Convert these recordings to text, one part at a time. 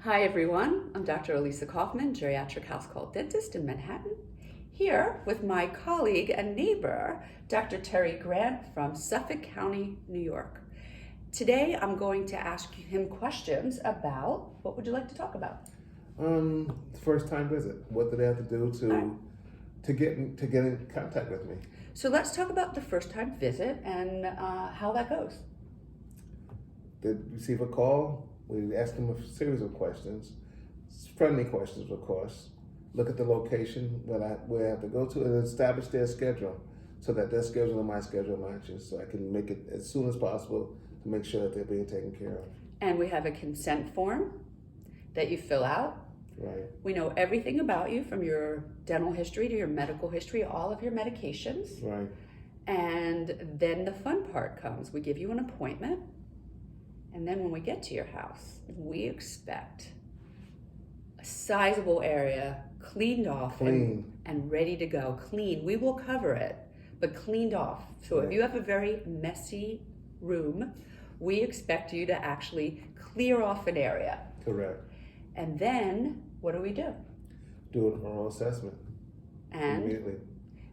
Hi everyone, I'm Dr. Elisa Kaufman, Geriatric House Call Dentist in Manhattan, here with my colleague and neighbor, Dr. Terry Grant from Suffolk County, New York. Today I'm going to ask him questions about, what would you like to talk about? First time visit. What do they have to do to get in contact with me? So let's talk about the first time visit and how that goes. They receive a call. We ask them a series of questions, friendly questions, of course. Look at the location where I have to go to and establish their schedule so that their schedule and my schedule matches, so I can make it as soon as possible to make sure that they're being taken care of. And we have a consent form that you fill out. Right. We know everything about you, from your dental history to your medical history, all of your medications. Right. And then the fun part comes. We give you an appointment. And then when we get to your house, we expect a sizable area cleaned off and ready to go. Clean. We will cover it, but cleaned off. So if you have a very messy room, we expect you to actually clear off an area. Correct. And then what do? Do an oral assessment. And immediately.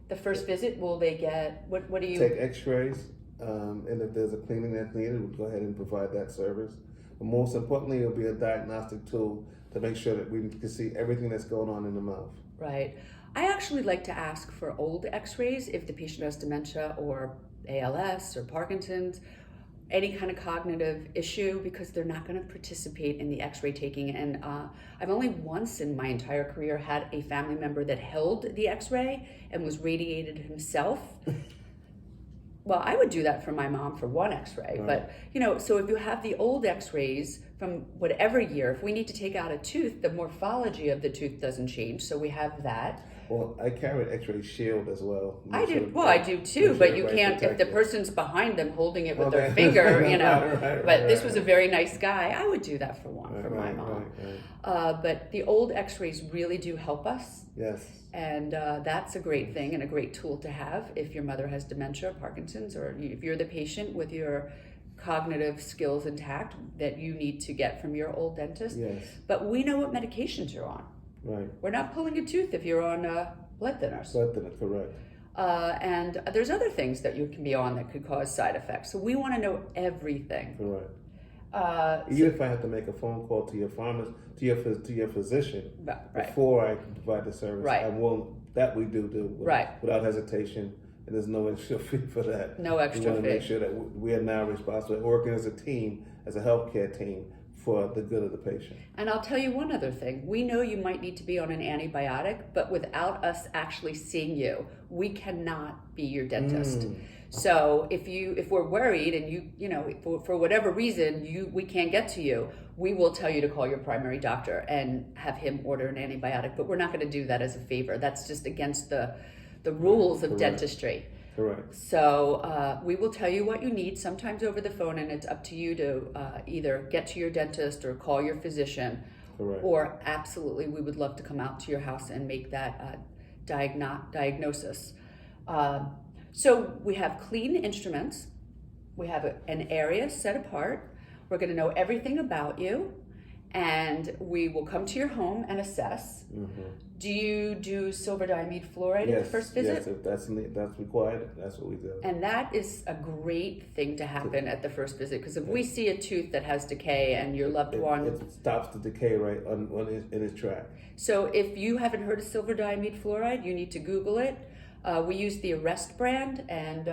The first visit, will they get, what do you? Take Xrays. And if there's a cleaning that's needed, we'll go ahead and provide that service. But most importantly, it'll be a diagnostic tool to make sure that we can see everything that's going on in the mouth. Right. I actually like to ask for old X-rays if the patient has dementia or ALS or Parkinson's, any kind of cognitive issue, because they're not going to participate in the X-ray taking. And I've only once in my entire career had a family member that held the X-ray and was radiated himself. Well, I would do that for my mom for one X-ray, right. But so if you have the old X-rays from whatever year, if we need to take out a tooth, the morphology of the tooth doesn't change, so we have that. Well, I carry an X-ray shield as well. I do too, but you can't, if the person's behind them holding it with their finger, But this was a very nice guy, I would do that for one, for my mom. But the old X-rays really do help us. Yes. And that's a great thing and a great tool to have if your mother has dementia, Parkinson's, or if you're the patient with your cognitive skills intact that you need to get from your old dentist. Yes. But we know what medications you're on. Right. We're not pulling a tooth if you're on blood thinners. Blood thinners, correct. And there's other things that you can be on that could cause side effects. So we want to know everything. Correct. Even if I have to make a phone call to your pharmacist, to your physician, before I can provide the service, I won't. That we do without hesitation, and there's no extra fee for that. No extra fee. We want to make sure that we are now responsible, working as a team, as a healthcare team, for the good of the patient. And I'll tell you one other thing. We know you might need to be on an antibiotic, but without us actually seeing you, we cannot be your dentist. So if we're worried and for whatever reason we can't get to you, we will tell you to call your primary doctor and have him order an antibiotic. But we're not going to do that as a favor. That's just against the rules of dentistry. Correct. So we will tell you what you need, sometimes over the phone, and it's up to you to either get to your dentist or call your physician. Correct. Or absolutely, we would love to come out to your house and make that diagnosis. So we have clean instruments. We have an area set apart. We're going to know everything about you, and we will come to your home and assess. Mm-hmm. Do you do silver diamide fluoride at the first visit? Yes, if that's required, that's what we do. And that is a great thing to happen at the first visit, because if we see a tooth that has decay and your loved one... It stops the decay right in its track. So if you haven't heard of silver diamide fluoride, you need to Google it. We use the Arrest brand and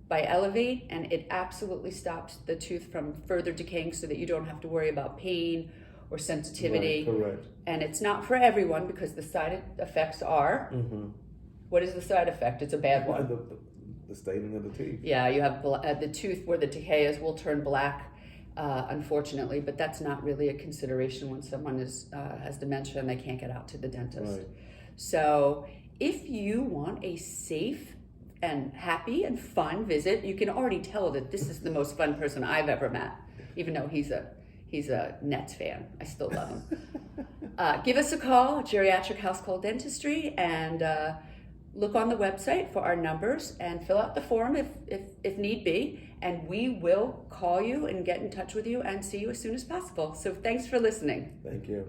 by Elevate, and it absolutely stops the tooth from further decaying so that you don't have to worry about pain or sensitivity. Right, correct. And it's not for everyone, because the side effects are, what is the side effect? It's a bad one. The staining of the teeth. Yeah, you have the tooth where the decay is will turn black, unfortunately, but that's not really a consideration when someone has dementia and they can't get out to the dentist. Right. So if you want a safe and happy and fun visit, you can already tell that this is the most fun person I've ever met, even though he's a Nets fan. I still love him. Give us a call, Geriatric House Call Dentistry, and look on the website for our numbers and fill out the form if need be, and we will call you and get in touch with you and see you as soon as possible. So thanks for listening. Thank you.